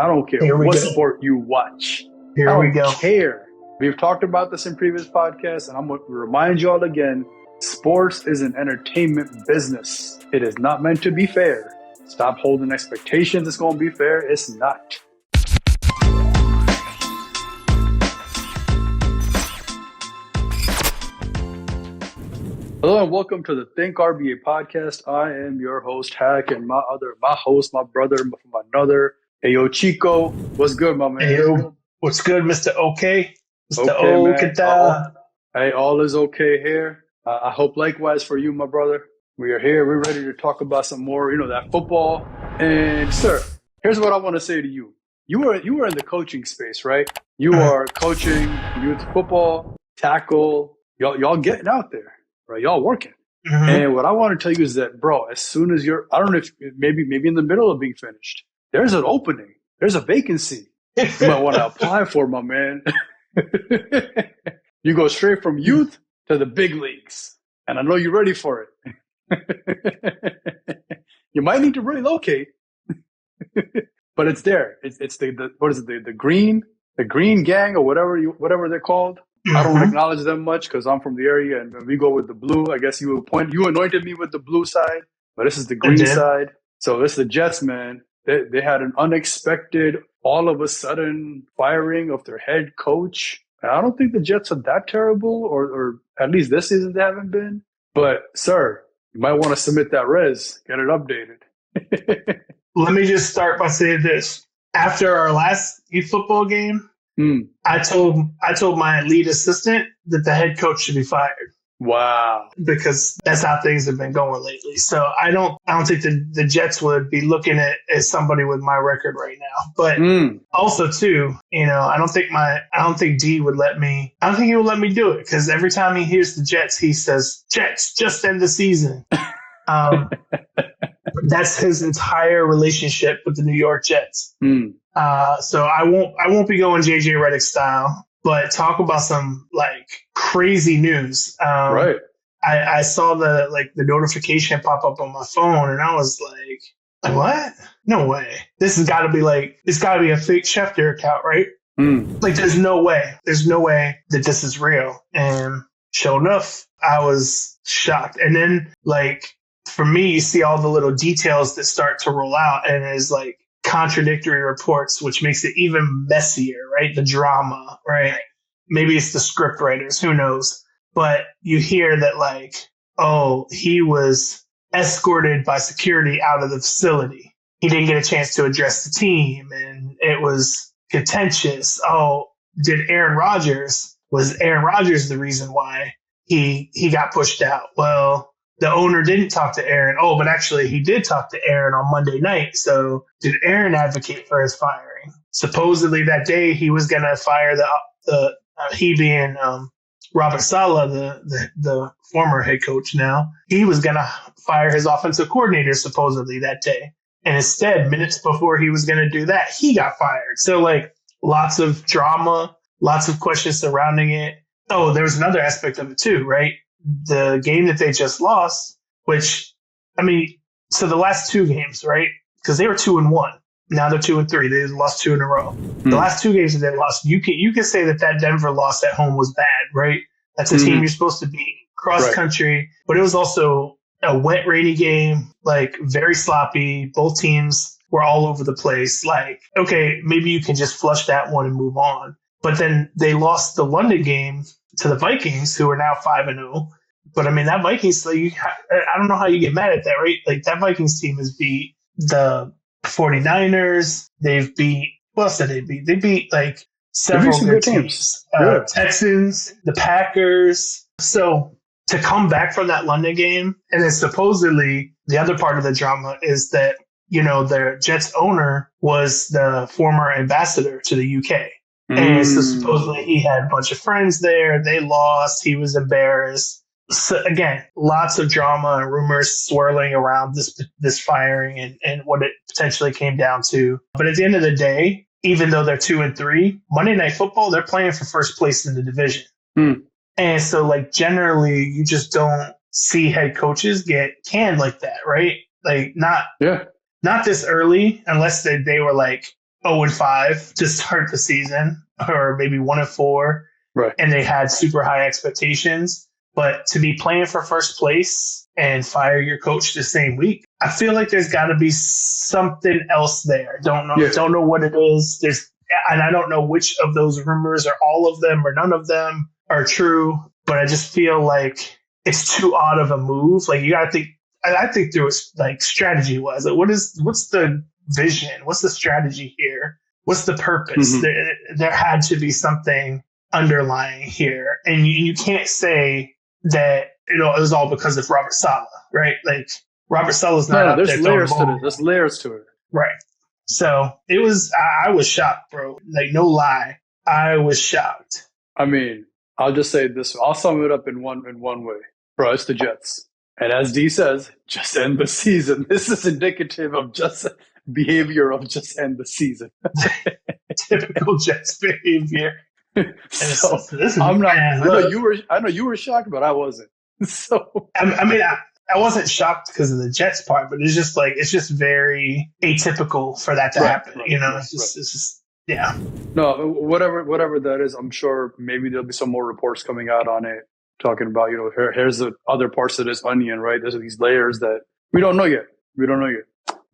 I don't care Here we what go. sport you watch. Here I we don't go. care. We've talked about this in previous podcasts, and I'm going to remind you all again, sports is an entertainment business. It is not meant to be fair. Stop holding expectations it's going to be fair. It's not. Hello and welcome to the Think RBA podcast. I am your host, Hack, and my host, my brother from another. Hey, yo, Chico, what's good, my man? Hey, yo, what's good, Mr. OK? Mr. Okay, man. Okita. Hey, all is okay here. I hope likewise for you, my brother. We are here. We're ready to talk about some more, that football. And sir, here's what I want to say to you. You were in the coaching space, right? You are coaching youth football, tackle. Y'all getting out there. Right, y'all working. Mm-hmm. And what I want to tell you is that, bro, as soon as I don't know if maybe in the middle of being finished, there's an opening, there's a vacancy you might want to apply for, my man. You go straight from youth to the big leagues, and I know you're ready for it. You might need to relocate, but it's there. It's the what is it? The green gang or whatever they're called. Mm-hmm. I don't acknowledge them much because I'm from the area and we go with the blue. I guess you anointed me with the blue side, but this is the green side. So this is the Jets, man. They had an unexpected, all of a sudden firing of their head coach. I don't think the Jets are that terrible, or at least this season they haven't been. But sir, you might want to submit that res, get it updated. Let me just start by saying this. After our last youth football game, I told my lead assistant that the head coach should be fired. Wow. Because that's how things have been going lately. So I don't think the Jets would be looking at as somebody with my record right now. But also too, I don't think D would let me. I don't think he would let me do it because every time he hears the Jets, he says, "Jets, just end the season." That's his entire relationship with the New York Jets. So I won't be going JJ Redick style, but talk about some like crazy news. Right. I saw the notification pop up on my phone, and I was like, what? No way. This has got to be it's got to be a fake Schefter account, right? Like, there's no way that this is real. And sure enough, I was shocked. And then for me, you see all the little details that start to roll out, and it's contradictory reports, which makes it even messier, right? The drama, right? Maybe it's the script writers, who knows? But you hear that he was escorted by security out of the facility. He didn't get a chance to address the team, and it was contentious. Was Aaron Rodgers the reason why he got pushed out? Well, the owner didn't talk to Aaron. But actually he did talk to Aaron on Monday night. So did Aaron advocate for his firing? Supposedly that day he was going to fire he being Robert Saleh, the former head coach now, he was going to fire his offensive coordinator supposedly that day. And instead, minutes before he was going to do that, he got fired. So lots of drama, lots of questions surrounding it. There was another aspect of it too, right? The game that they just lost, so the last two games, right? Because they were 2-1. Now they're 2-3. They lost two in a row. The last two games that they lost, you can say that Denver loss at home was bad, right? That's a team you're supposed to beat cross country, but it was also a wet, rainy game, very sloppy. Both teams were all over the place. Okay, maybe you can just flush that one and move on. But then they lost the London game to the Vikings, who are now 5-0. But that Vikings, I don't know how you get mad at that, right? That Vikings team has beat the 49ers. They've beat, what else did they beat? They beat several good teams. Texans, the Packers. So to come back from that London game, and then supposedly the other part of the drama is that, their Jets owner was the former ambassador to the UK. And so supposedly he had a bunch of friends there. They lost. He was embarrassed. So again, lots of drama and rumors swirling around this firing and what it potentially came down to. But at the end of the day, even though they're 2-3, Monday Night Football, they're playing for first place in the division. And so generally you just don't see head coaches get canned like that, right? Not this early, unless they were 0-5 to start the season, or maybe 1-4, Right. and they had super high expectations. But to be playing for first place and fire your coach the same week, I feel like there's got to be something else there. Don't know what it is. And I don't know which of those rumors, or all of them, or none of them are true. But I just feel like it's too odd of a move. Like, you got to think. I think through it, like, strategy wise. Like, what's the vision? What's the strategy here? What's the purpose? Mm-hmm. There had to be something underlying here, and you can't say that it was all because of Robert Saleh, right? Like, Robert Saleh's not out there. There's layers to it, right? So it was. I was shocked, bro. Like, no lie, I was shocked. I mean, I'll just say this. I'll sum it up in one way, bro. It's the Jets, and as D says, just end the season. This is indicative of just behavior of just end the season. Typical Jets behavior. So I'm not. I know you were shocked, but I wasn't. So I mean, I wasn't shocked because of the Jets part, but it's just very atypical for that to happen. It's just yeah. No, whatever that is, I'm sure maybe there'll be some more reports coming out on it, talking about, here's the other parts of this onion, right? There's these layers that we don't know yet.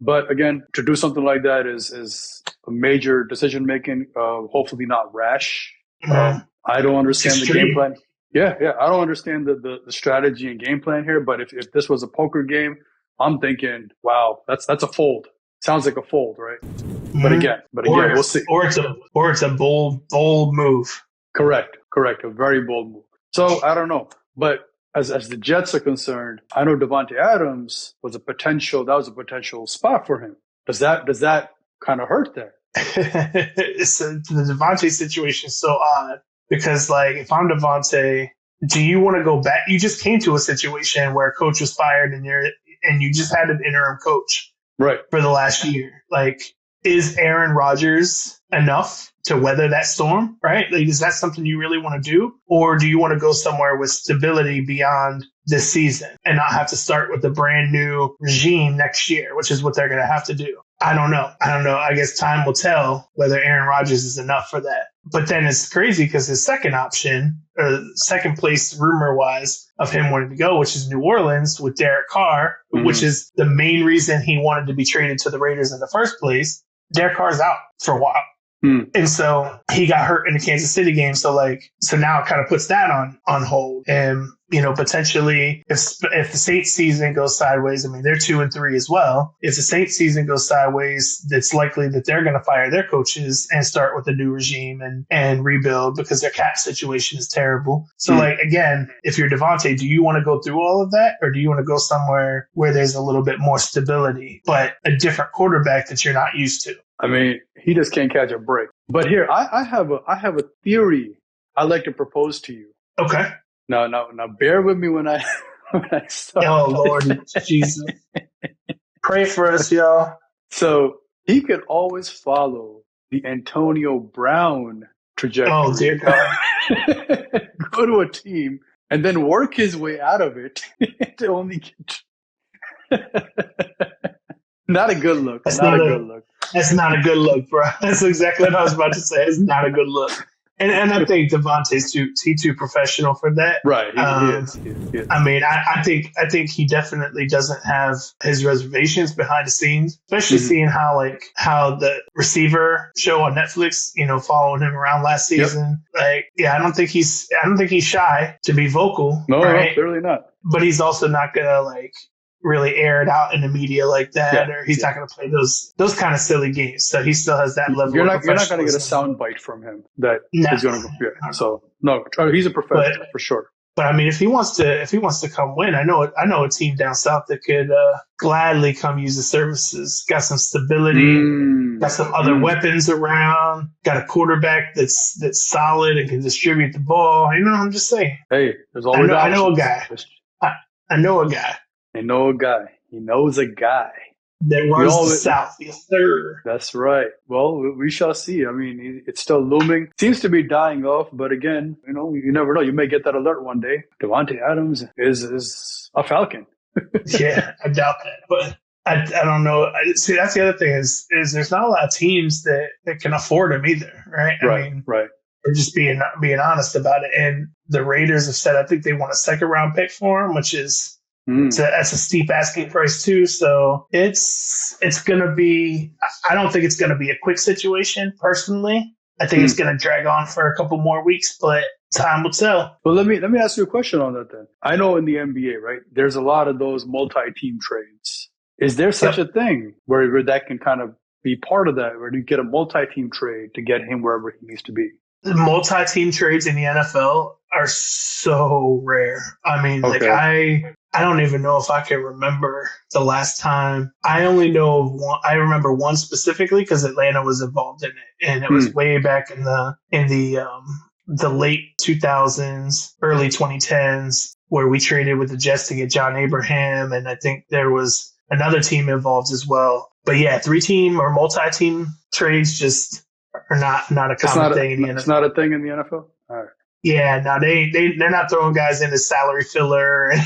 But again, to do something like that is a major decision making. Hopefully not rash. Mm-hmm. I don't understand the game plan. Yeah. I don't understand the strategy and game plan here. But if this was a poker game, I'm thinking, wow, that's a fold. Sounds like a fold, right? Mm-hmm. But again, we'll see. Or it's a bold move. Correct. A very bold move. So I don't know, but as the Jets are concerned, I know Davante Adams was a potential spot for him. Does that kind of hurt there? The Davante situation is so odd because, like, if I'm Davante, do you want to go back? You just came to a situation where a coach was fired and you just had an interim coach, right, for the last year. Like, is Aaron Rodgers enough to weather that storm, right? Like, is that something you really want to do? Or do you want to go somewhere with stability beyond this season and not have to start with a brand new regime next year, which is what they're going to have to do? I don't know. I guess time will tell whether Aaron Rodgers is enough for that. But then it's crazy because his second option, or second place rumor wise, of him wanting to go, which is New Orleans with Derek Carr, mm-hmm. which is the main reason he wanted to be traded to the Raiders in the first place. Derek Carr's out for a while. And so he got hurt in the Kansas City game. So now it kind of puts that on hold. And, potentially if the Saints season goes sideways, I mean, they're 2-3 as well. If the Saints season goes sideways, it's likely that they're going to fire their coaches and start with a new regime and rebuild because their cap situation is terrible. So again, if you're Davante, do you want to go through all of that, or do you want to go somewhere where there's a little bit more stability, but a different quarterback that you're not used to? I mean, he just can't catch a break. But here, I have a theory I'd like to propose to you. Okay. Now, bear with me when I start. Oh, Lord Jesus. Pray for us, y'all. So he could always follow the Antonio Brown trajectory. Oh, dear God. Go to a team and then work his way out of it to only get... Not a good look. That's not a good look. That's not a good look, bro. That's exactly what I was about to say. It's not a good look. And I think Davante's too professional for that. Right. He is. I mean, I think he definitely doesn't have his reservations behind the scenes, especially seeing how the receiver show on Netflix, following him around last season. Yep. I don't think he's shy to be vocal. No, right? No, clearly not. But he's also not gonna really air it out in the media like that, or he's not going to play those kind of silly games. So he still has that level. You're not going to get a sound bite from him that is going to go. Yeah. So no, he's a professional for sure. But I mean, if he wants to come win, I know a team down south that could gladly come use the services. Got some stability, got some other weapons around, got a quarterback that's solid and can distribute the ball. I'm just saying. Hey, there's always I know a guy. I know a guy. I know a guy. He knows a guy. That runs the South. Yes, sir. That's right. Well, we shall see. I mean, it's still looming. Seems to be dying off, but again, you never know. You may get that alert one day. Davante Adams is a Falcon. Yeah, I doubt that. I don't know. See, that's the other thing is there's not a lot of teams that can afford him either, right? I Right, mean, right. we're just being honest about it. And the Raiders have said I think they want a second round pick for him, which is that's a steep asking price too. So it's gonna be. I don't think it's gonna be a quick situation personally. I think it's gonna drag on for a couple more weeks, but time will tell. Well, let me ask you a question on that then. I know in the NBA, right, there's a lot of those multi-team trades. Is there such Yep. a thing where that can kind of be part of that, where you get a multi-team trade to get him wherever he needs to be? Multi-team trades in the NFL are so rare. I mean, like Okay. I don't even know if I can remember the last time. I only know of one. I remember one specifically because Atlanta was involved in it, and it was way back in the late 2000s, early 2010s, where we traded with the Jets to get John Abraham, and I think there was another team involved as well. But yeah, 3-team or multi-team trades just are not a common thing in the It's NFL. not a thing in the NFL? All right. Yeah, no, they're not throwing guys in as salary filler and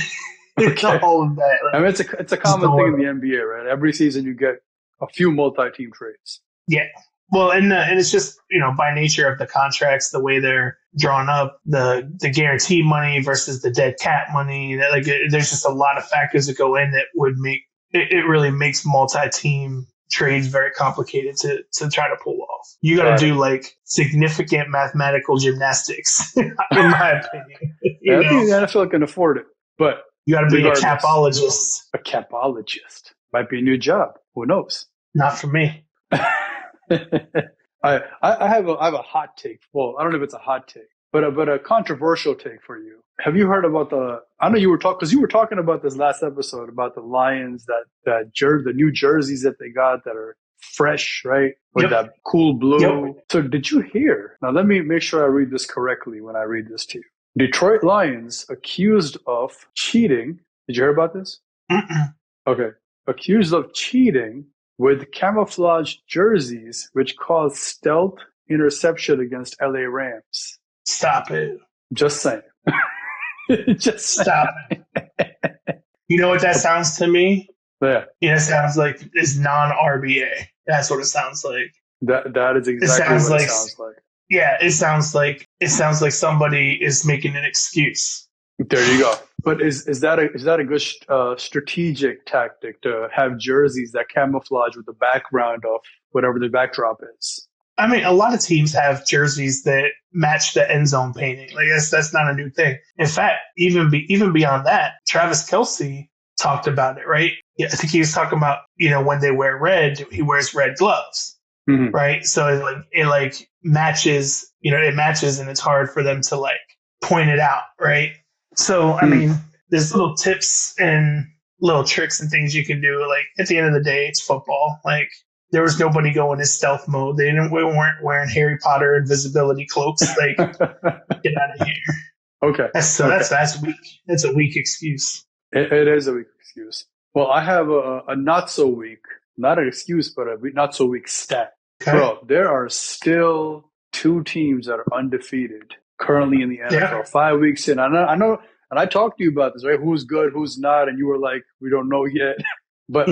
Okay. all of that. Like, I mean, it's a common thing in the NBA, right? Every season you get a few multi-team trades. yeah. Well, and it's just, by nature of the contracts, the way they're drawn up, the guarantee money versus the dead cap money. Like, there's just a lot of factors that go in that would make it really makes multi-team trades very complicated to try to pull off. You got to do like significant mathematical gymnastics, in my opinion. I think the NFL can afford it, but you got to be a capologist. A capologist might be a new job. Who knows? Not for me. I have a hot take. Well, I don't know if it's a hot take, but a controversial take for you. Have you heard about I know you were talking about this last episode about the Lions the new jerseys that they got that are fresh, right? With that cool blue. Yep. So did you hear? Now let me make sure I read this correctly when I read this to you. Detroit Lions accused of cheating. Did you hear about this? Okay. Accused of cheating with camouflage jerseys, which caused stealth interception against LA Rams. Stop it. Just saying. Just stop it. You know what that sounds to me? Yeah. It sounds like it's non-RBA. That's what it sounds like. That is exactly what it sounds like. Yeah, it sounds like somebody is making an excuse. There you go. But is that a good strategic tactic to have jerseys that camouflage with the background of whatever the backdrop is? I mean, a lot of teams have jerseys that match the end zone painting. Like that's not a new thing. In fact, even beyond that, Travis Kelce talked about it, right? Yeah, I think he was talking about when they wear red, he wears red gloves, right? So it matches, it matches, and it's hard for them to point it out, right? So I mean, there's little tips and little tricks and things you can do. Like at the end of the day, it's football. Like there was nobody going in stealth mode. We weren't wearing Harry Potter invisibility cloaks. Like get out of here. Okay. That's weak. That's a weak excuse. It is a weak excuse. Well, I have a not so weak, not an excuse, but a not so weak stat. Okay. Bro, there are still 2 teams that are undefeated currently in the NFL. Yeah. 5 weeks in. I know, and I talked to you about this, right? Who's good, who's not, and you were like, we don't know yet. But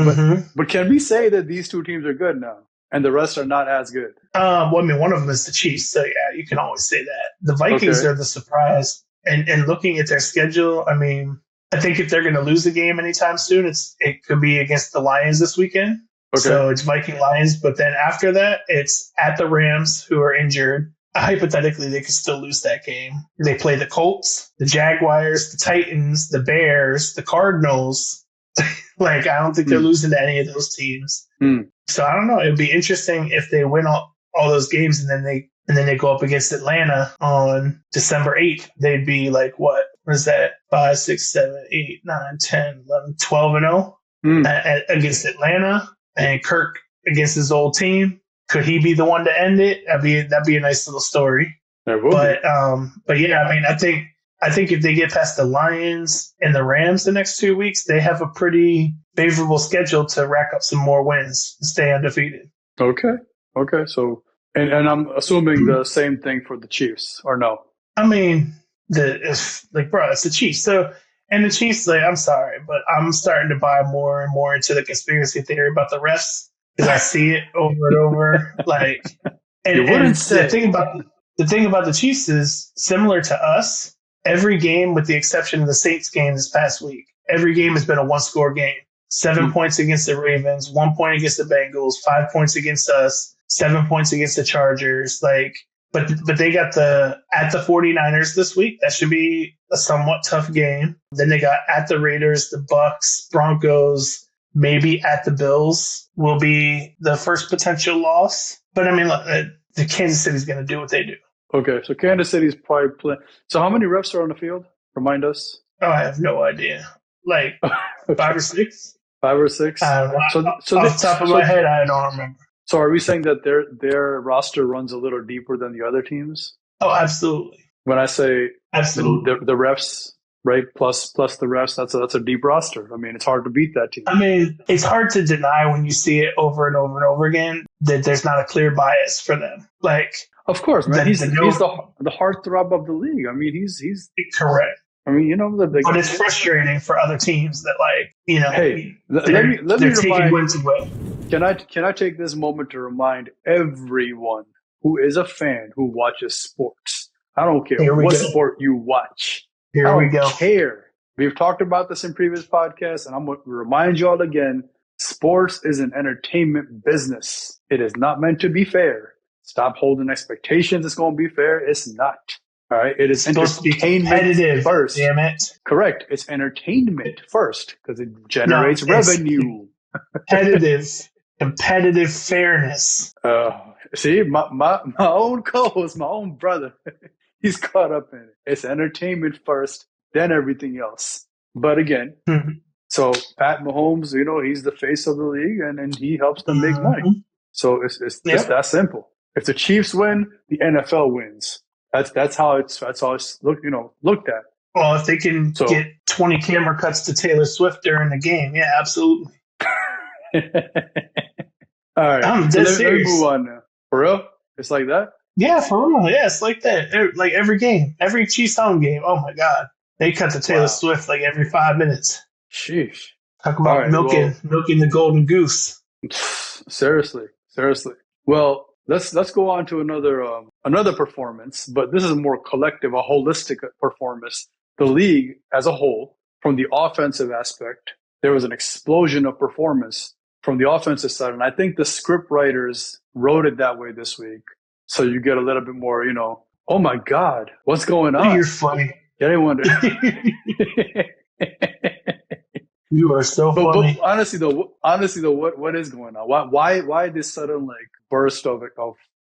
can we say that these 2 teams are good now, and the rest are not as good? Well, I mean, one of them is the Chiefs, so yeah, you can always say that. The Vikings are the surprise, and looking at their schedule, I mean, I think if they're going to lose a game anytime soon, it could be against the Lions this weekend. Okay. So it's Viking Lions, but then after that, it's at the Rams, who are injured. Hypothetically, they could still lose that game. They play the Colts, the Jaguars, the Titans, the Bears, the Cardinals. I don't think they're losing to any of those teams. So I don't know. It'd be interesting if they win all those games and then they go up against Atlanta on December 8th. They'd be like, what is that? 5, 6, 7, 8, 9, 10, 11, 12-0 against Atlanta, and Kirk against his old team. Could he be the one to end it? That'd be a nice little story. But yeah, I mean, I think if they get past the Lions and the Rams the next 2 weeks, they have a pretty favorable schedule to rack up some more wins and stay undefeated. Okay. So, and I'm assuming the same thing for the Chiefs, or no? I mean, it's the Chiefs. So, And the Chiefs, like, I'm sorry, but I'm starting to buy more and more into the conspiracy theory about the refs because I see it over and over. Like, You wouldn't and say. the thing about the Chiefs is similar to us. Every game, with the exception of the Saints game this past week, every game has been a one-score game. 7 points against the Ravens, 1 point against the Bengals, 5 points against us, 7 points against the Chargers. Like, but they got at the 49ers this week. That should be a somewhat tough game. Then they got at the Raiders, the Bucks, Broncos, maybe at the Bills will be the first potential loss. But I mean, look, the Kansas City's going to do what they do. Okay, so Kansas City's probably playing. So how many refs are on the field? Remind us. Oh, I have no idea. Like Okay. 5 or 6? 5 or 6? I don't know. Off the top of my head, I don't remember. So are we saying that their roster runs a little deeper than the other teams? Oh, absolutely. When I say absolutely the refs, right, plus the refs, that's a deep roster. I mean, it's hard to beat that team. I mean, it's hard to deny when you see it over and over and over again that there's not a clear bias for them. Like, of course, man, he's the heartthrob of the league. I mean, he's correct. I mean, you know, but it's frustrating for other teams that, like, you know, hey, they're taking wins away. Can I take this moment to remind everyone who is a fan who watches sports? I don't care what sport you watch. Here we go. I don't care. We've talked about this in previous podcasts, and I'm going to remind you all again. Sports is an entertainment business. It is not meant to be fair. Stop holding expectations. It's going to be fair. It's not. All right. It is entertainment first. Damn it. Correct. It's entertainment first because it generates revenue. Competitive fairness. See, my own co-host, my own brother, he's caught up in it. It's entertainment first, then everything else. But again, so Pat Mahomes, you know, he's the face of the league, and he helps them make money. So it's just that simple. If the Chiefs win, the NFL wins. That's how it's looked at. Well, if they can get 20 camera cuts to Taylor Swift during the game, yeah, absolutely. All right, let me move on now. For real? It's like that? Yeah, for real. Yeah, it's like that. Like every game, every Chiefs home game. Oh my God, they cut to Taylor Swift like every 5 minutes. Sheesh. Talk about milking the golden goose. Seriously. Well, let's go on to another performance, but this is more collective, a holistic performance. The league as a whole, from the offensive aspect, there was an explosion of performance from the offensive side, and I think the script writers wrote it that way this week. So you get a little bit more, you know, oh my God, what's going on? You're funny. Yeah, I wonder. You are so funny. But honestly though, what is going on? Why this sudden burst of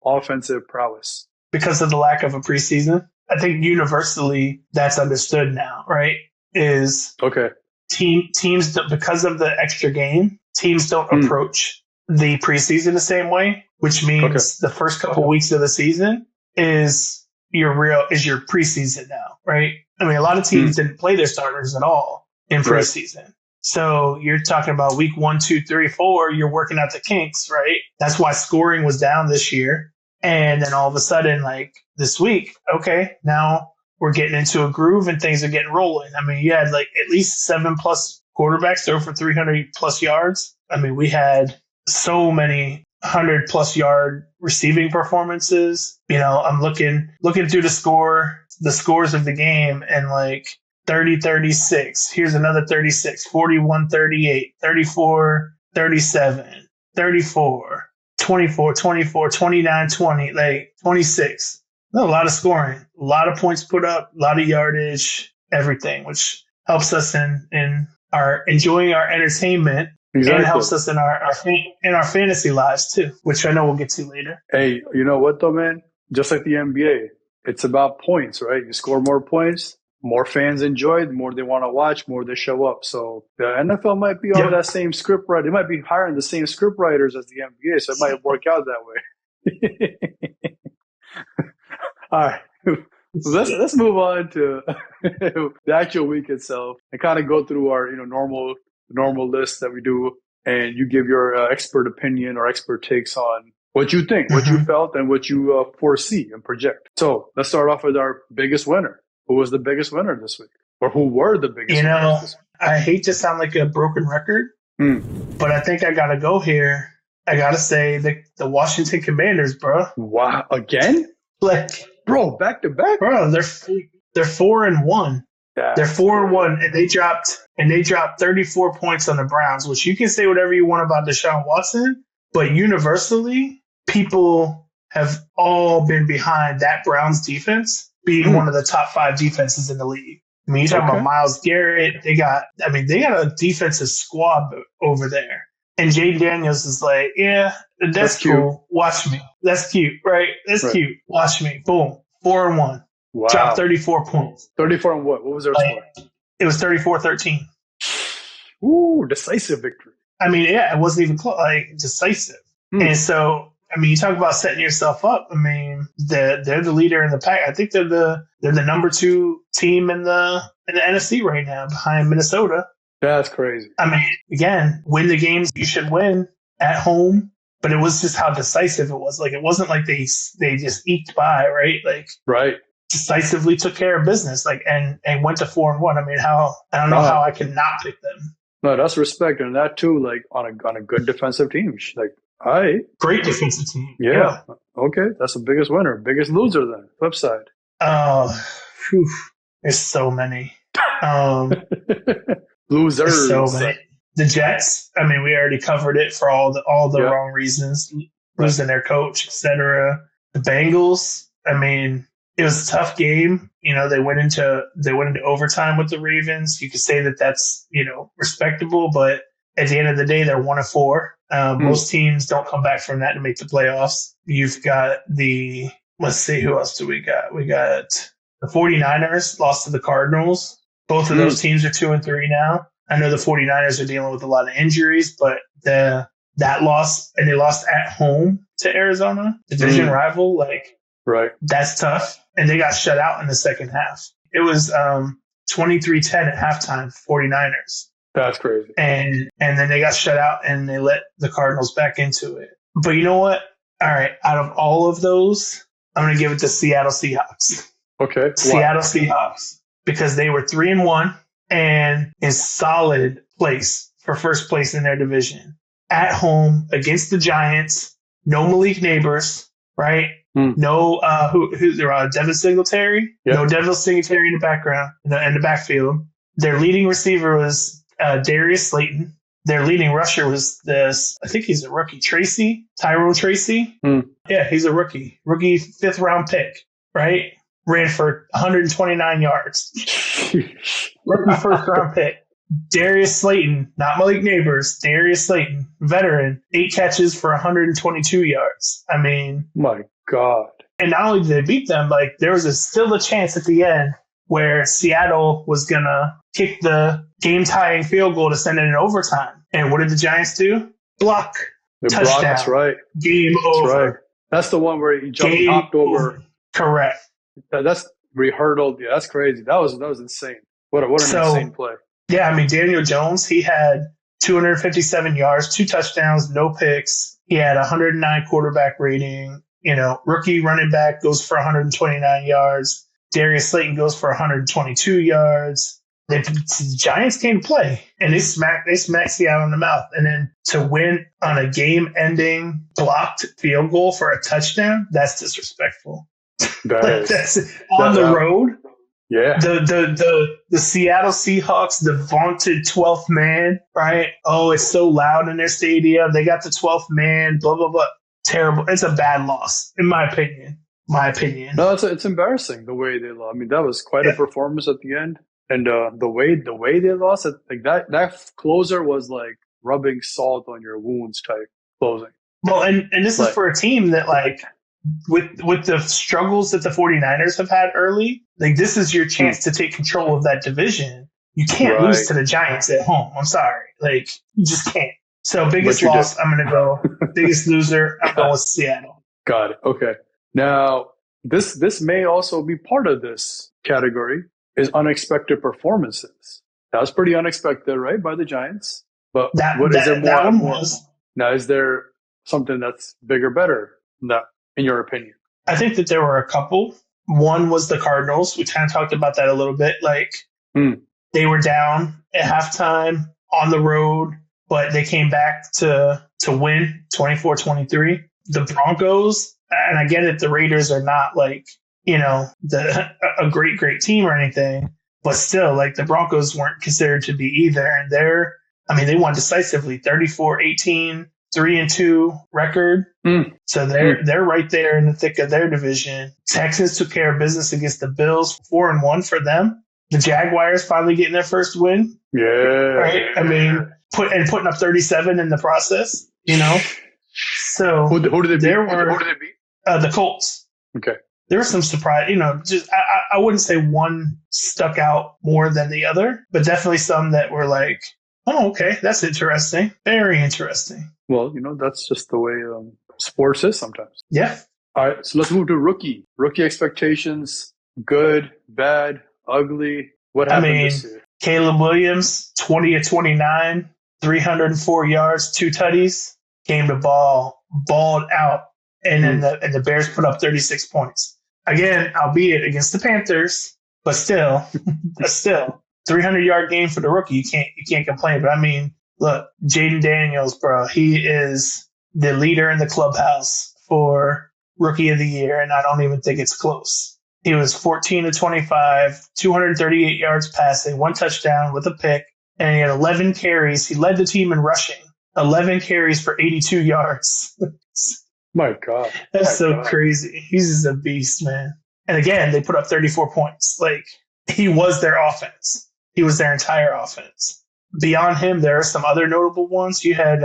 offensive prowess? Because of the lack of a preseason. I think universally that's understood now, right? Is okay. Teams because of the extra game, teams don't approach the preseason the same way, which means the first couple of weeks of the season is your preseason now, right? I mean, a lot of teams didn't play their starters at all in preseason. Right. So you're talking about week 1, 2, 3, 4, you're working out the kinks, right? That's why scoring was down this year. And then all of a sudden, this week, okay, now we're getting into a groove and things are getting rolling. I mean, you had at least 7+ quarterbacks throw for 300+ yards. I mean, we had so many 100+ yard receiving performances. You know, I'm looking through the scores of the game, and 30-36. Here's another 36, 41-38, 34-37, 34, 24, 24, 29, 20, 26. A lot of scoring, a lot of points put up, a lot of yardage, everything, which helps us in our enjoying our entertainment. Exactly. And helps us in our fantasy lives too, which I know we'll get to later. Hey, you know what though, man? Just like the NBA, it's about points, right? You score more points, more fans enjoy it, the more they want to watch, more they show up. So the NFL might be on that same script writer. They might be hiring the same script writers as the NBA, so it might work out that way. All right. Let's move on to the actual week itself and kind of go through our normal list that we do, and you give your expert opinion or expert takes on what you think, what you felt, and what you foresee and project. So let's start off with our biggest winner. Who was the biggest winner this week? or who were the biggest winners this I hate to sound like a broken record, but I think I got to go here. I got to say the Washington Commanders, bro. Wow. Again? Like, bro, back to back? Bro, they're 4-1. They're 4-1, and they dropped 34 points on the Browns, which you can say whatever you want about Deshaun Watson, but universally, people have all been behind that Browns defense being one of the top 5 defenses in the league. I mean, you're talking about Myles Garrett. They got a defensive squad over there. And Jaden Daniels is like, yeah, that's cool. Watch me. That's cute, right? That's cute. Watch me. Boom. 4-1. Wow. Dropped 34 points. 34 and what? What was their score? It was 34-13. Ooh, decisive victory. I mean, yeah, it wasn't even close. Like, decisive. And so, I mean, you talk about setting yourself up. I mean, they're the leader in the pack. I think they're the number 2 team in the NFC right now, behind Minnesota. That's crazy. I mean, again, win the games you should win at home, but it was just how decisive it was. Like, it wasn't like they just eked by, right? Like, decisively took care of business, like, and went to 4-1. I mean, I don't know how I can not pick them. No, that's respect, and that too, like on a good defensive team. Like, great defensive team. Yeah. Okay, that's the biggest winner. Biggest loser then. Flip side. There's so many. Losers. So many. The Jets. I mean, we already covered it for all the wrong reasons, losing their coach, etc. The Bengals. I mean, it was a tough game. You know, they went into overtime with the Ravens. You could say that that's, respectable, but at the end of the day, they're 1-4. Most teams don't come back from that to make the playoffs. You've got let's see, who else do we got? We got the 49ers lost to the Cardinals. Both of those teams are 2-3 now. I know the 49ers are dealing with a lot of injuries, but that loss, and they lost at home to Arizona, division rival, that's tough. And they got shut out in the second half. It was 23-10 at halftime, 49ers. That's crazy. And then they got shut out, and they let the Cardinals back into it. But you know what? All right, out of all of those, I'm going to give it to Seattle Seahawks. Okay. Seattle Seahawks, because they were 3-1 and in solid place for first place in their division. At home against the Giants, no Malik Neighbors, right? No, Devin Singletary? Yep. No Devin Singletary in the background, in the backfield. Their leading receiver was Darius Slayton. Their leading rusher was I think he's a rookie, Tyrone Tracy. Yeah, he's a rookie 5th round pick, right? Ran for 129 yards. Rookie 1st round pick. Darius Slayton, not Malik Neighbors, Darius Slayton, veteran, 8 catches for 122 yards. I mean, my God. And not only did they beat them, like, there was still a chance at the end where Seattle was going to kick the game-tying field goal to send it in overtime. And what did the Giants do? Block. Touchdown. That's right. Game over. Right. That's the one where he hopped over. Correct. That's where he hurdled. Yeah, that's crazy. That was insane. What an insane play. Yeah, I mean, Daniel Jones, he had 257 yards, 2 touchdowns, no picks. He had 109 quarterback rating. Rookie running back goes for 129 yards. Darius Slayton goes for 122 yards. The Giants came to play, and they smacked Seattle in the mouth. And then to win on a game-ending blocked field goal for a touchdown, that's disrespectful. That's on the road. Yeah. The Seattle Seahawks, the vaunted 12th man, right? Oh, it's so loud in their stadium. They got the 12th man, blah, blah, blah. Terrible. It's a bad loss, in my opinion. No, it's embarrassing the way they lost. I mean, that was quite a performance at the end. And the way they lost it, like that closer was like rubbing salt on your wounds type closing. Well, and this is for a team that, like, with the struggles that the 49ers have had early, like, this is your chance to take control of that division. You can't lose to the Giants at home. I'm sorry. Like, you just can't. So biggest loss, I'm going to go. Biggest loser, I'm going with Seattle. Got it. Okay. Now, this may also be part of this category, is unexpected performances. That was pretty unexpected, right, by the Giants? But is there more? Now, is there something that's bigger, better than that, in your opinion? I think that there were a couple. One was the Cardinals. We kind of talked about that a little bit. Like, They were down at halftime on the road, but they came back to win 24-23. The Broncos, and I get it, the Raiders are not like, a great team or anything, but still, like, the Broncos weren't considered to be either. And they won decisively, 34-18, 3-2 record. So they're right there in the thick of their division. Texans took care of business against the Bills, 4-1 for them. The Jaguars finally getting their first win. Yeah. Right? I mean, putting up 37 in the process, So who did they beat? Who did they beat? The Colts. Okay. There was some surprise, just I wouldn't say one stuck out more than the other, but definitely some that were like, oh, okay, that's interesting. Very interesting. Well, that's just the way sports is sometimes. Yeah. All right, so let's move to rookie. Rookie expectations, good, bad, ugly. What happened this year? Caleb Williams, 20-29, 304 yards, 2 tutties, came to balled out, and then the Bears put up 36 points. Again, albeit against the Panthers, but still, 300-yard game for the rookie. You can't complain. But I mean, look, Jaden Daniels, bro, he is the leader in the clubhouse for Rookie of the Year, and I don't even think it's close. He was 14-25, 238 yards passing, 1 touchdown with a pick, and he had 11 carries. He led the team in rushing, 11 carries for 82 yards. My God. That's so crazy. He's just a beast, man. And again, they put up 34 points. Like, he was their offense. He was their entire offense. Beyond him, there are some other notable ones. You had,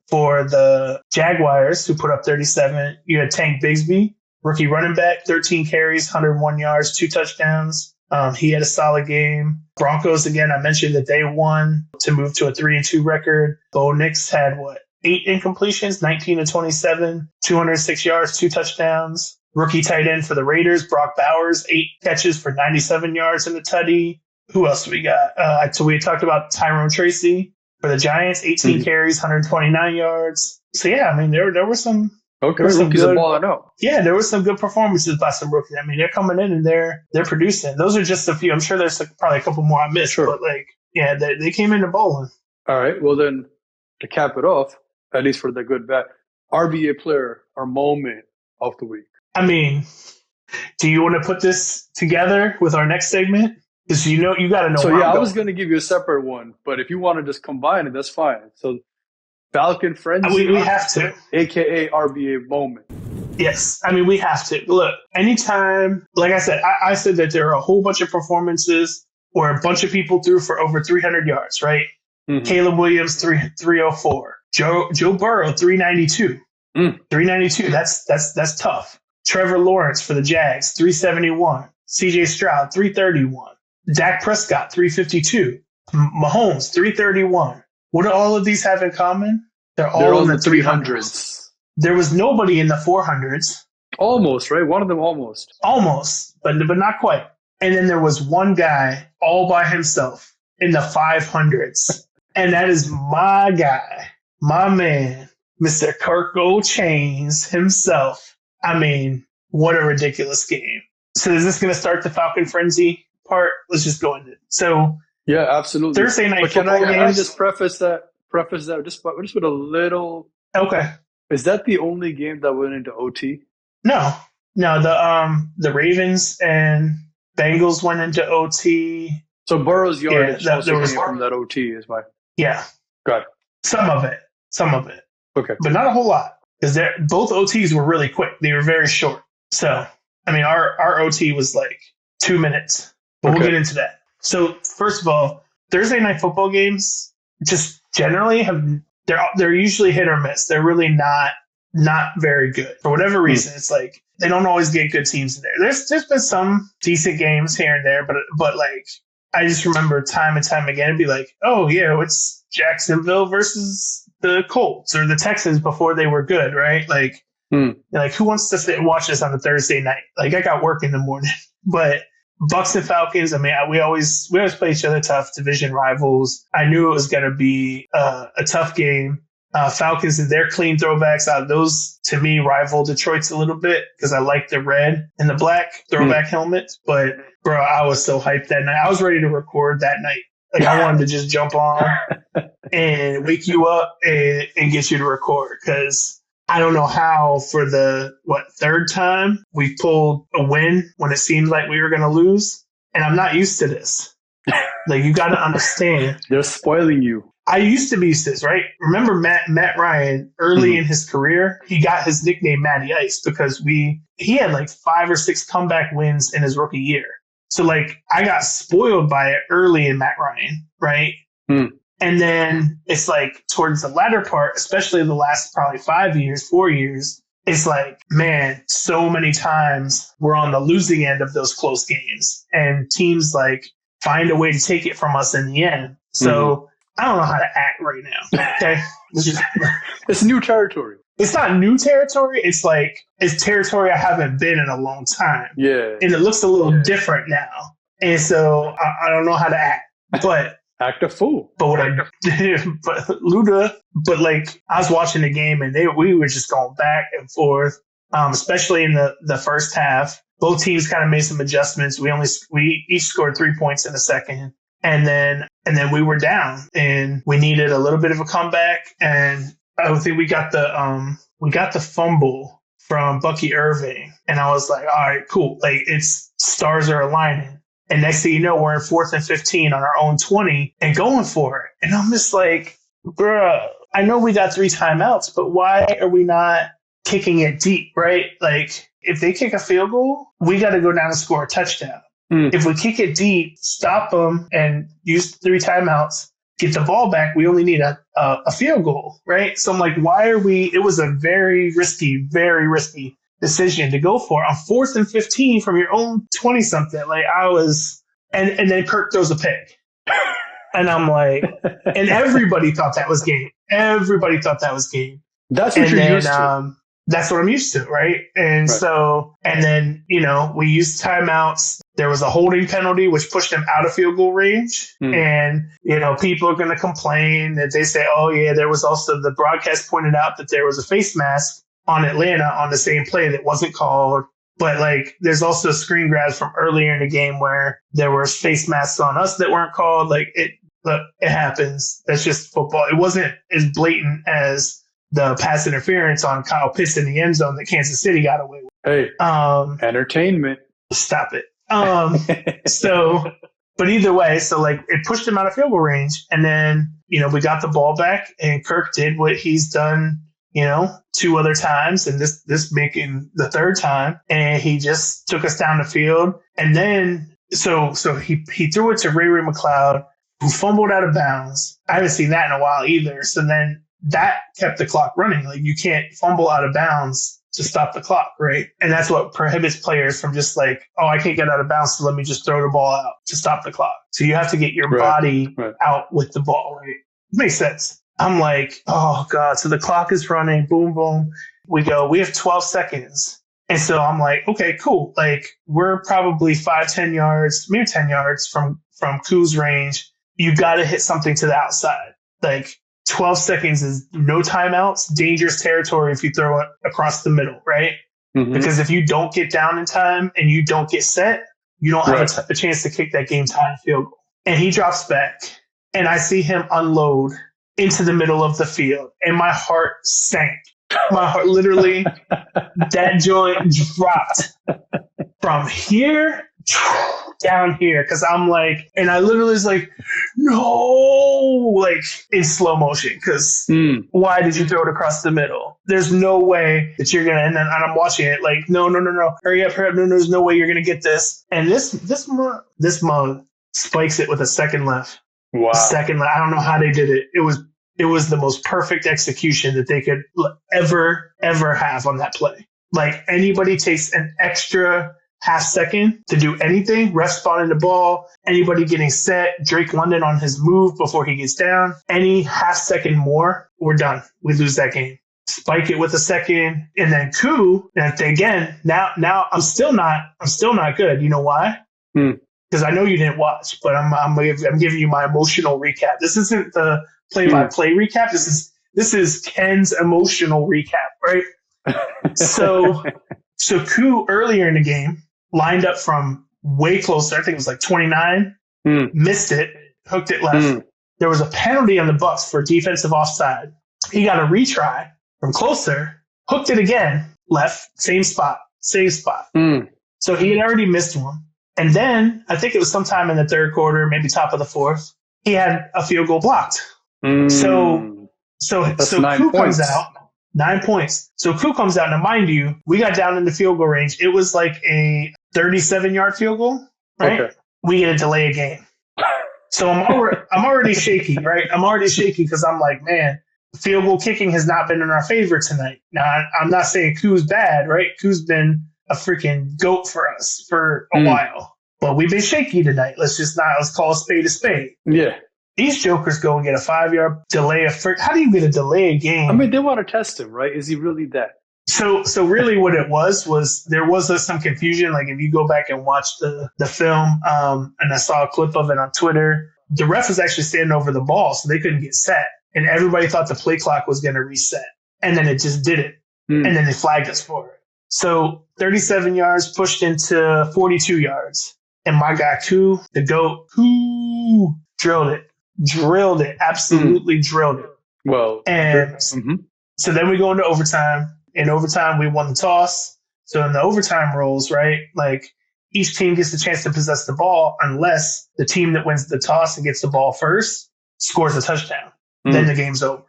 for the Jaguars, who put up 37, you had Tank Bigsby, rookie running back, 13 carries, 101 yards, 2 touchdowns. He had a solid game. Broncos, again, I mentioned that they won to move to a 3-2 record. Bo Nix had 8 incompletions, 19-27, 206 yards, 2 touchdowns. Rookie tight end for the Raiders, Brock Bowers, 8 catches for 97 yards and a tutty. Who else do we got? So we talked about Tyrone Tracy for the Giants, 18 carries, 129 yards. So yeah, I mean, there were some. Okay, rookies are balling out. Yeah, there were some good performances by some rookies. I mean, they're coming in and they're producing. Those are just a few. I'm sure there's probably a couple more I missed, but they came into bowling. All right, well then, to cap it off, at least for the good bad, RBA player or moment of the week. I mean, do you want to put this together with our next segment? Because you got to know. So I was going to give you a separate one, but if you want to just combine it, that's fine. So Falcon Frenzy, we have to, aka RBA moment. Yes, I mean we have to. Look, anytime, like I said, I said that there are a whole bunch of performances where a bunch of people threw for over 300 yards, right? Mm-hmm. Caleb Williams 304, Joe Burrow 392, 392. That's tough. Trevor Lawrence for the Jags 371, CJ Stroud 331. Dak Prescott, 352. Mahomes, 331. What do all of these have in common? They're all in the 300s. There was nobody in the 400s. Almost, right? One of them almost. Almost, but not quite. And then there was one guy all by himself in the 500s. And that is my guy, my man, Mr. Kirk Chains himself. I mean, what a ridiculous game. So is this going to start the Falcon Frenzy part? Let's just go into it. So yeah, absolutely. Thursday night football games. Can I just preface that just with a little? Okay. Is that the only game that went into OT? No. The Ravens and Bengals went into OT. So Burrow's yardage also came from that OT, is my. Yeah. Got it. Some of it. Okay. But not a whole lot, because both OTs were really quick. They were very short. So I mean, our OT was like 2 minutes, but we'll get into that. So first of all, Thursday night football games just generally they're usually hit or miss. They're really not very good for whatever reason. It's like they don't always get good teams in there. There's been some decent games here and there, but like I just remember time and time again, it'd be like, oh yeah, it's Jacksonville versus the Colts or the Texans before they were good, right? Like. Like, who wants to sit and watch this on a Thursday night? Like, I got work in the morning. But Bucks and Falcons, I mean, we always play each other tough, division rivals. I knew it was going to be a tough game. Falcons and their clean throwbacks. Those, to me, rival Detroit's a little bit because I like the red and the black throwback helmets. But, bro, I was so hyped that night. I was ready to record that night. Like, I wanted to just jump on and wake you up and get you to record because I don't know how for the, third time we pulled a win when it seemed like we were going to lose. And I'm not used to this. Like, you got to understand. They're spoiling you. I used to be used to this, right? Remember Matt Ryan, early in his career, he got his nickname Matty Ice because he had like 5 or 6 comeback wins in his rookie year. So, like, I got spoiled by it early in Matt Ryan, right? And then it's like towards the latter part, especially the last probably 4 years, it's like, man, so many times we're on the losing end of those close games and teams like find a way to take it from us in the end. So I don't know how to act right now. Okay. It's new territory. It's not new territory. It's like, it's territory I haven't been in a long time. Yeah. And it looks a little different now. And so I don't know how to act, but act a fool. But what I did, but Luda, but like I was watching the game and we were just going back and forth, especially in the first half. Both teams kind of made some adjustments. We each scored 3 points in the second, and then we were down, and we needed a little bit of a comeback. And I think we got the fumble from Bucky Irving, and I was like, all right, cool. Like, it's stars are aligning. And next thing you know, we're in 4th and 15 on our own 20 and going for it. And I'm just like, bruh, I know we got 3 timeouts, but why are we not kicking it deep, right? Like, if they kick a field goal, we got to go down and score a touchdown. If we kick it deep, stop them and use 3 timeouts, get the ball back, we only need a field goal, right? So I'm like, why are we? It was a very risky decision to go for on 4th and 15 from your own 20 something. Like, I was, and then Kirk throws a pick. And I'm like, and everybody thought that was game. That's what you're used to. That's what I'm used to, right? And so, and then, we used timeouts. There was a holding penalty, which pushed him out of field goal range. And, people are going to complain that they say, oh, yeah, there was also the broadcast pointed out that there was a face mask on Atlanta on the same play that wasn't called. But like, there's also screen grabs from earlier in the game where there were face masks on us that weren't called. Like, it happens. That's just football. It wasn't as blatant as the pass interference on Kyle Pitts in the end zone that Kansas City got away with. Hey, entertainment. Stop it. So, but either way, so like, it pushed him out of field goal range. And then, we got the ball back and Kirk did what he's done, 2 other times, and this making the 3rd time, and he just took us down the field. And then so he threw it to Ray McLeod, who fumbled out of bounds. I haven't seen that in a while either. So then that kept the clock running. Like, you can't fumble out of bounds to stop the clock, right? And that's what prohibits players from just like, oh, I can't get out of bounds, so let me just throw the ball out to stop the clock. So you have to get your body out with the ball, right? Makes sense. I'm like, oh, God. So the clock is running. Boom, boom. We have 12 seconds. And so I'm like, okay, cool. Like, we're probably 5-10 yards, maybe 10 yards from Koo's range. You got to hit something to the outside. Like, 12 seconds is no timeouts, dangerous territory if you throw it across the middle, right? Because if you don't get down in time and you don't get set, you don't have a chance to kick that game-tying field goal. And he drops back, and I see him unload into the middle of the field, and my heart sank. My heart literally, that joint dropped from here down here, because I'm like, and I literally was like, no, like in slow motion, because why did you throw it across the middle? There's no way that you're gonna. And I'm watching it like, no, hurry up, no, there's no way you're gonna get this. And this mug spikes it with a second left. Wow. Second left. I don't know how they did it. It was the most perfect execution that they could ever have on that play. Like, anybody takes an extra half second to do anything, ref spotting the ball, anybody getting set, Drake London on his move before he gets down, any half second more, we're done. We lose that game. Spike it with a second, and then Koo, and again, now I'm still not good. You know why? Because I know you didn't watch, but I'm giving you my emotional recap. This isn't the play-by-play recap. This is This is Ken's emotional recap, right? So Koo earlier in the game lined up from way closer. I think it was like 29. Missed it, hooked it left. There was a penalty on the Bucks for defensive offside. He got a retry from closer, hooked it again, left, same spot. So he had already missed one. And then I think it was sometime in the third quarter, maybe top of the fourth, he had a field goal blocked. So Koo comes out, 9 points. So Koo comes out. Now, mind you, we got down in the field goal range. It was like a 37-yard field goal, right? Okay. We get a delay of game. So I'm already shaky, right? I'm already shaky because I'm like, man, field goal kicking has not been in our favor tonight. Now, I'm not saying Koo's bad, right? Koo's been a freaking GOAT for us for a while. But we've been shaky tonight. Let's call a spade a spade. Yeah. These jokers go and get a 5-yard delay of how do you get a delay of game? I mean, they want to test him, right? Is he really that? So really what it was there was some confusion. Like if you go back and watch the film, and I saw a clip of it on Twitter, the ref was actually standing over the ball, so they couldn't get set. And everybody thought the play clock was going to reset. And then it just didn't. And then they flagged us for it. So 37 yards pushed into 42 yards. And my guy, Koo, the GOAT, drilled it, absolutely drilled it. Well, and so then we go into overtime. In overtime, we won the toss. So in the overtime rules, right, like each team gets the chance to possess the ball unless the team that wins the toss and gets the ball first scores a touchdown. Then the game's over.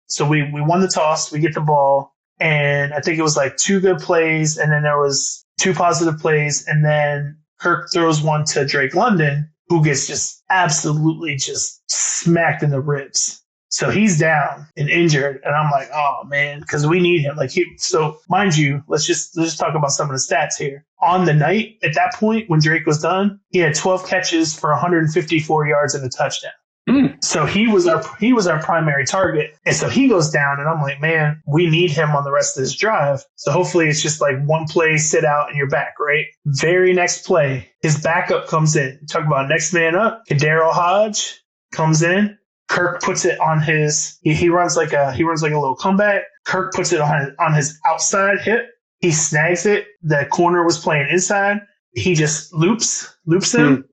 So we won the toss, we get the ball, and I think it was like 2 good plays, and then there was 2 positive plays, and then Kirk throws one to Drake London, who gets just absolutely just smacked in the ribs. So he's down and injured, and I'm like, oh man, because we need him. So mind you, let's just talk about some of the stats here. On the night, at that point when Drake was done, he had 12 catches for 154 yards and a touchdown. So he was our primary target, and so he goes down, and I'm like, man, we need him on the rest of this drive. So hopefully it's just like one play, sit out, and you're back, right? Very next play, his backup comes in. Talk about next man up. Kadero Hodge comes in. Kirk puts it on his. He runs like a little comeback. Kirk puts it on his outside hip. He snags it. The corner was playing inside. He just loops him,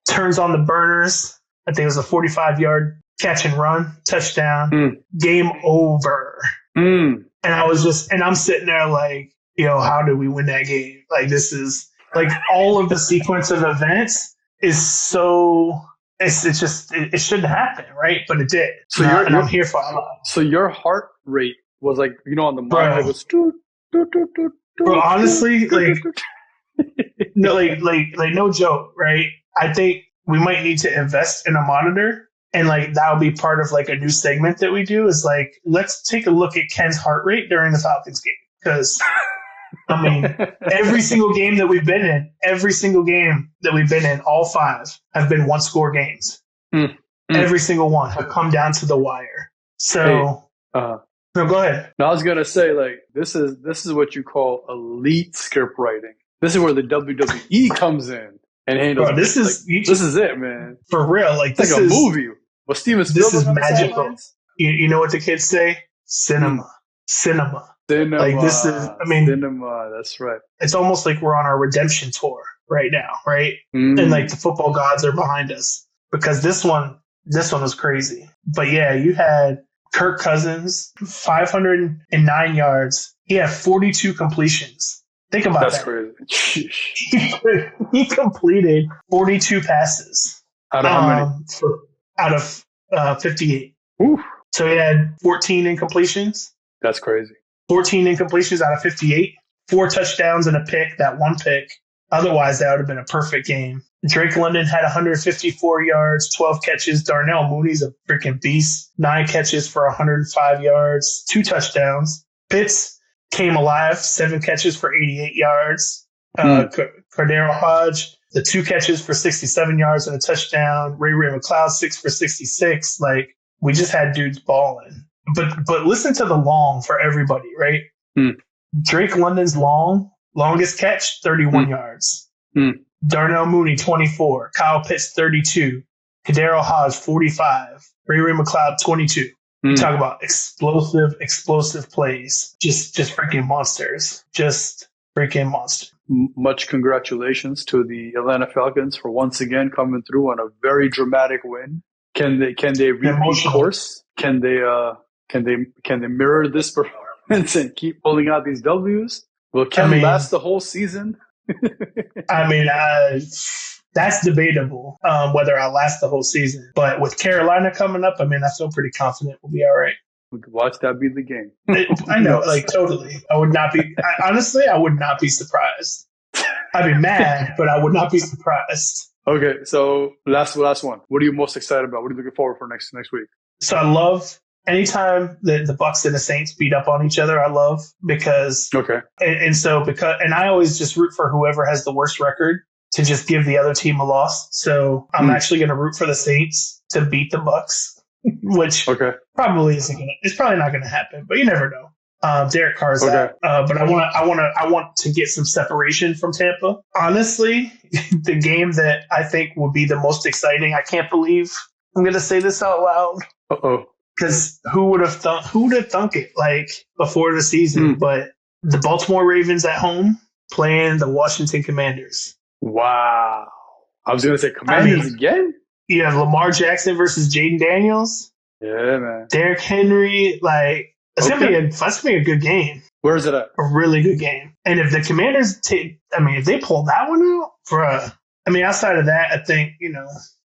turns on the burners. I think it was a 45-yard catch and run touchdown. Game over. And I'm sitting there like, how did we win that game? Like, this is like all of the sequence of events is so. It shouldn't happen, right? But it did. So I'm here for a lot. So your heart rate was like, on the monitor, it was bro, honestly, like no joke, right? I think we might need to invest in a monitor, and like that'll be part of like a new segment that we do is like, let's take a look at Ken's heart rate during the Falcons game. Because I mean, every single game that we've been in, all 5 have been 1-score games. Every single one have come down to the wire. So, no, go ahead. No, I was gonna say, like, this is what you call elite script writing. This is where the WWE comes in and handles. Bro, this is it, man. For real, like it's like a movie. Well, Steven Spielberg. This is magical. You know what the kids say? Cinema. Like this is, cinema. That's right. It's almost like we're on our redemption tour right now, right? And like the football gods are behind us because this one was crazy. But yeah, you had Kirk Cousins, 509 yards. He had 42 completions. Think about that. That's crazy. He completed 42 passes. Out of how many? Out of 58. Oof. So he had 14 incompletions. That's crazy. 14 incompletions out of 58, 4 touchdowns and a pick, that one pick. Otherwise, that would have been a perfect game. Drake London had 154 yards, 12 catches. Darnell Mooney's a freaking beast. 9 catches for 105 yards, 2 touchdowns. Pitts came alive, 7 catches for 88 yards. Kadero Hodge, the 2 catches for 67 yards and a touchdown. Ray McLeod, 6 for 66. Like, we just had dudes balling. But listen to the long for everybody, right? Drake London's longest catch, 31 yards. Darnell Mooney, 24. Kyle Pitts, 32. Kadero Hodge, 45. Ray McLeod, 22. Talk about explosive plays. Just freaking monsters. Just freaking monsters. Much congratulations to the Atlanta Falcons for once again coming through on a very dramatic win. Can they repeat course? Can they mirror this performance and keep pulling out these W's? Will Ken last the whole season? I mean, that's debatable whether I'll last the whole season. But with Carolina coming up, I mean, I feel pretty confident we'll be all right. We could watch that be the game. I know, like totally. I would not be. Honestly, I would not be surprised. I'd be mad, but I would not be surprised. Okay, so last one. What are you most excited about? What are you looking forward for next week? So I love anytime the Bucks and the Saints beat up on each other. I love because and I always just root for whoever has the worst record to just give the other team a loss. So I'm actually going to root for the Saints to beat the Bucks. Which probably isn't gonna. It's probably not going to happen, but you never know. Derek Carr's out, but I want to get some separation from Tampa. Honestly, the game that I think will be the most exciting. I can't believe I'm going to say this out loud. Because who would have thunk it like before the season? But the Baltimore Ravens at home playing the Washington Commanders. Wow, I was going to say Commanders again. You have Lamar Jackson versus Jaden Daniels. Yeah, man. Derrick Henry, like that's gonna be a good game. Where is it at? A really good game. And if the Commanders if they pull that one out outside of that, I think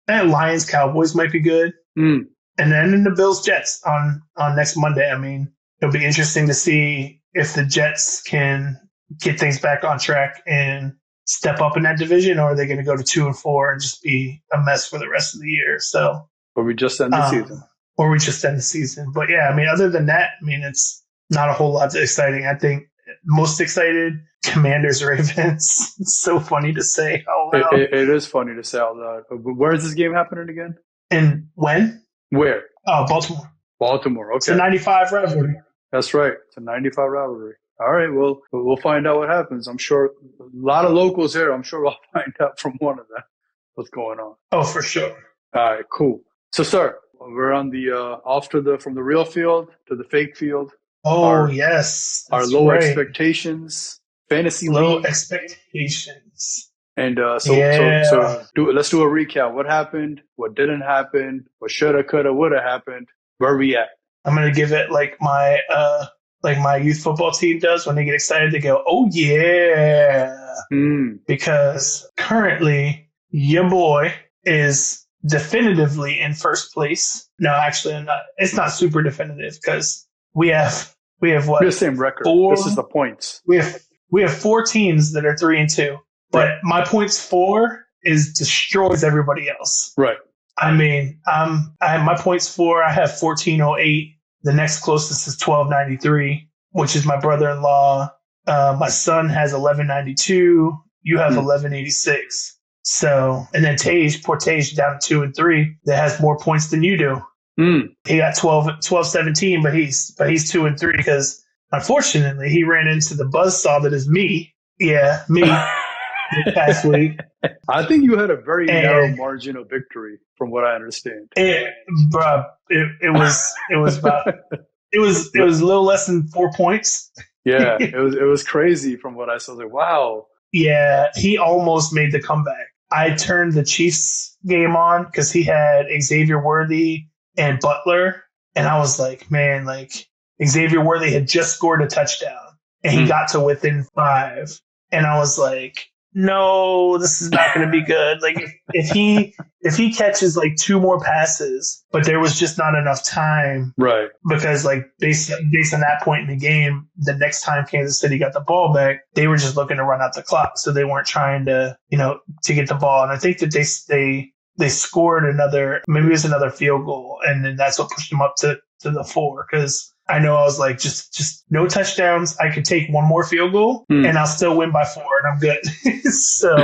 that Lions Cowboys might be good. And then in the Bills Jets on next Monday. I mean, it'll be interesting to see if the Jets can get things back on track and step up in that division, or are they going to go to 2-4 and just be a mess for the rest of the year? So, or we just end the season. But yeah, I mean, other than that, I mean, it's not a whole lot exciting. I think most excited Commanders Ravens. It's so funny to say out loud. It is funny to say out loud. Where is this game happening again? And when? Where? Oh, Baltimore. Baltimore. Okay. It's a 95 rivalry. That's right. It's a 95 rivalry. All right, well, we'll find out what happens. I'm sure a lot of locals here. I'm sure we'll find out from one of them what's going on. Oh, for sure. All right, cool. So, sir, we're on the from the real field to the fake field. Oh, yes. Our low expectations, fantasy low league. Expectations. And let's do a recap. What happened? What didn't happen? What shoulda, coulda, woulda happened? Where are we at? I'm gonna give it like my youth football team does when they get excited. They go, "Oh yeah!" Because currently, your boy is definitively in first place. No, actually, I'm not. It's not super definitive because we have what? We have the same record. This is the points. We have 4 teams that are 3-2. But my points 4 destroys everybody else. Right. I mean, my points 4. I have 1408. The next closest is 1293, which is my brother-in-law. My son has 1192. You have 1186. So, and then poor Tage down to 2 and 3 that has more points than you do. He got 1217, but he's 2 and 3 because unfortunately he ran into the buzzsaw that is me. Yeah, me. This past week. I think you had a very narrow margin of victory, from what I understand. It was a little less than 4 points. Yeah, it was crazy from what I saw. I was like, wow. Yeah, he almost made the comeback. I turned the Chiefs game on because he had Xavier Worthy and Butler, and I was like, man, like Xavier Worthy had just scored a touchdown, and he got to within 5, and I was like, no, this is not going to be good. Like if he catches like 2 more passes, but there was just not enough time, right? Because like based on that point in the game, the next time Kansas City got the ball back, they were just looking to run out the clock, so they weren't trying to to get the ball. And I think that they scored another field goal, and then that's what pushed them up to the 4 because. I know I was like, just no touchdowns. I could take 1 more field goal and I'll still win by 4 and I'm good. So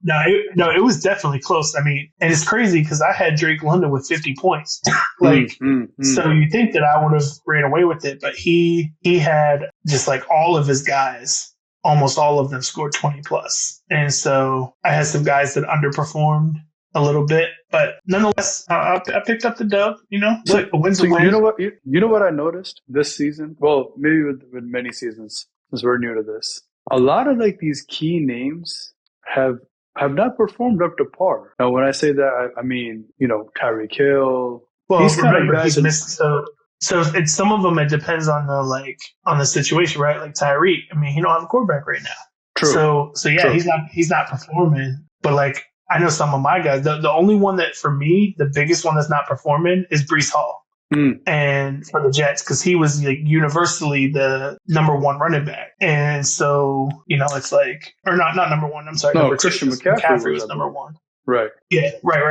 it was definitely close. I mean, and it's crazy because I had Drake London with 50 points. So you think that I would have ran away with it, but he had just like all of his guys, almost all of them scored 20 plus. And so I had some guys that underperformed. a little bit, but nonetheless, I picked up the dub. You know, So, a win's so a win. you know what? You know what I noticed this season? Well, maybe with many seasons, since we're new to this. A lot of like these key names have not performed up to par. Now, when I say that, I mean, Tyreek Hill. Well, These kind of remember guys. he's missed. So it's some of them. It depends on the situation, right? Like Tyreek. I mean, he don't have a quarterback right now. True. So yeah, True. he's not performing. But like I know some of my guys. The only one that for me, the biggest one that's not performing is Brees Hall. And for the Jets, because he was like universally the number one running back, and so it's like, or not number one. I'm sorry, number Christian two. McCaffrey was number one. Right. Yeah. Right.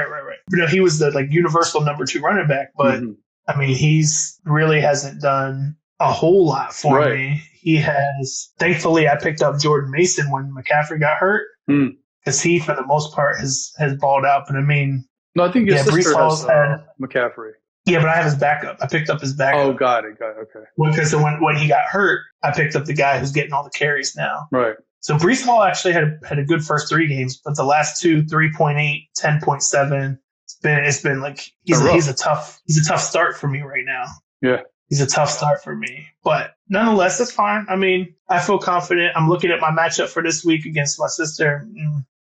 But no, he was the like universal number two running back, but I mean, he's really hasn't done a whole lot for me. He has. Thankfully, I picked up Jordan Mason when McCaffrey got hurt, because he, for the most part, has balled out. But I mean, no, I think your sister Brees has McCaffrey. Yeah, but I have his backup. I picked up his backup. Oh, got it. Okay. Because when he got hurt, I picked up the guy who's getting all the carries now. Right. So Brees Hall actually had a good first 3 games, but the last 2, 3.8, 10.7. It's been like he's a tough start for me right now. Yeah. He's a tough start for me. But nonetheless, that's fine. I mean, I feel confident. I'm looking at my matchup for this week against my sister.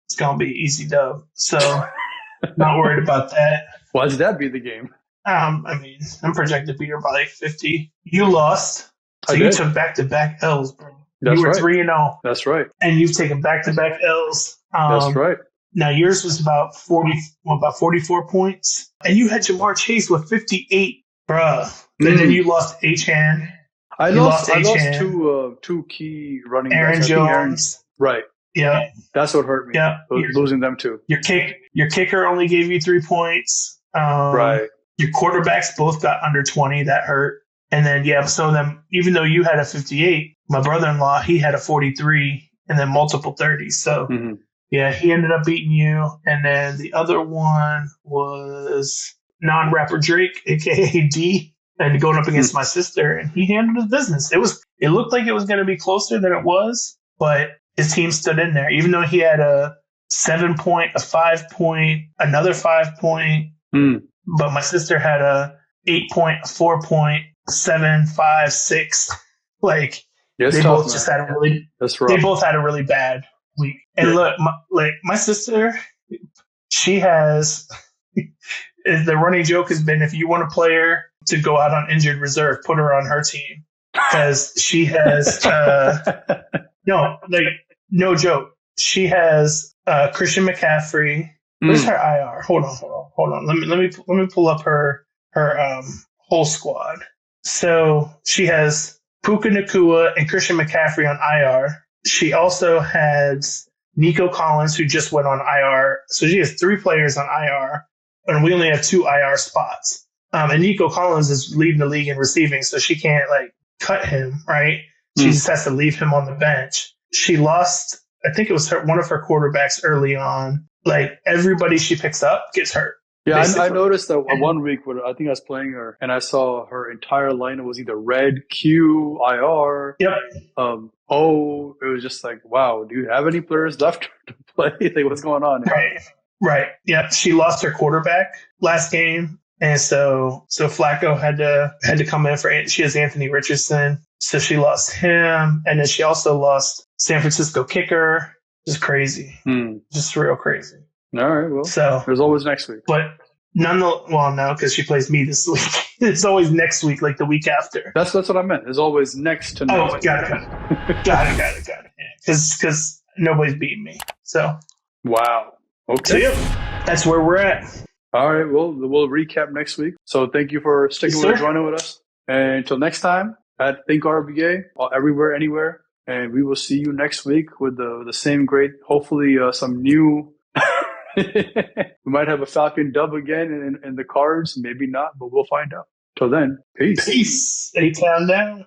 It's gonna be easy dub. So not worried about that. Why does that be the game? I mean, I'm projected to beat her by like 50. You lost, so you took back-to-back L's, bro. You were 3-0. That's right. And you've taken back-to-back L's. That's right. Now yours was about 44 points, and you had Jamar Chase with 58, bruh. And then you lost H-Han. I lost two key running backs. Aaron Jones. Right. Yeah. That's what hurt me. Yeah. Losing them too. Your kicker only gave you 3 points. Right. Your quarterbacks both got under 20. That hurt. And then, even though you had a 58, my brother-in-law, he had a 43 and then multiple 30s. So, yeah, he ended up beating you. And then the other one was non-rapper Drake, a.k.a. D, and going up against my sister. And he handled his business. It looked like it was going to be closer than it was, but his team stood in there. Even though he had a 7-point, a 5-point, another 5-point, but my sister had a 8-point, a 4-point, 7, 5, 6. Like they both just had a really. They both had a really bad week. And look, my sister, she has. The running joke has been, if you want a player to go out on injured reserve, put her on her team, because she has. No joke. She has Christian McCaffrey. Where's her IR? Hold on. Let me pull up her whole squad. So she has Puka Nacua and Christian McCaffrey on IR. She also has Nico Collins, who just went on IR. So she has 3 players on IR, and we only have 2 IR spots. And Nico Collins is leading the league in receiving, so she can't cut him, right? She just has to leave him on the bench. She lost, I think it was one of her quarterbacks early on. Like, everybody she picks up gets hurt. Yeah, I noticed that one week when I think I was playing her, and I saw her entire lineup was either red, Q, IR. Yep. It was just like, wow, do you have any players left to play? Like, what's going on here? Right. Yeah, she lost her quarterback last game, and so Flacco had to come in for. She has Anthony Richardson, so she lost him, and then she also lost San Francisco kicker. Just crazy, just real crazy. All right, well, so there's always next week. But no, because she plays me this week. It's always next week, like the week after. That's what I meant. There's always next to next. Oh, got it. Because nobody's beating me. So. Wow. Okay. So, yeah, that's where we're at. All right. Well, we'll recap next week. So thank you for sticking with us, joining with us. And until next time, at Think RBA, everywhere, anywhere. And we will see you next week with the same great, hopefully some new. We might have a Falcon dub again in the cards. Maybe not, but we'll find out. Till then, peace. Peace. A-Town down.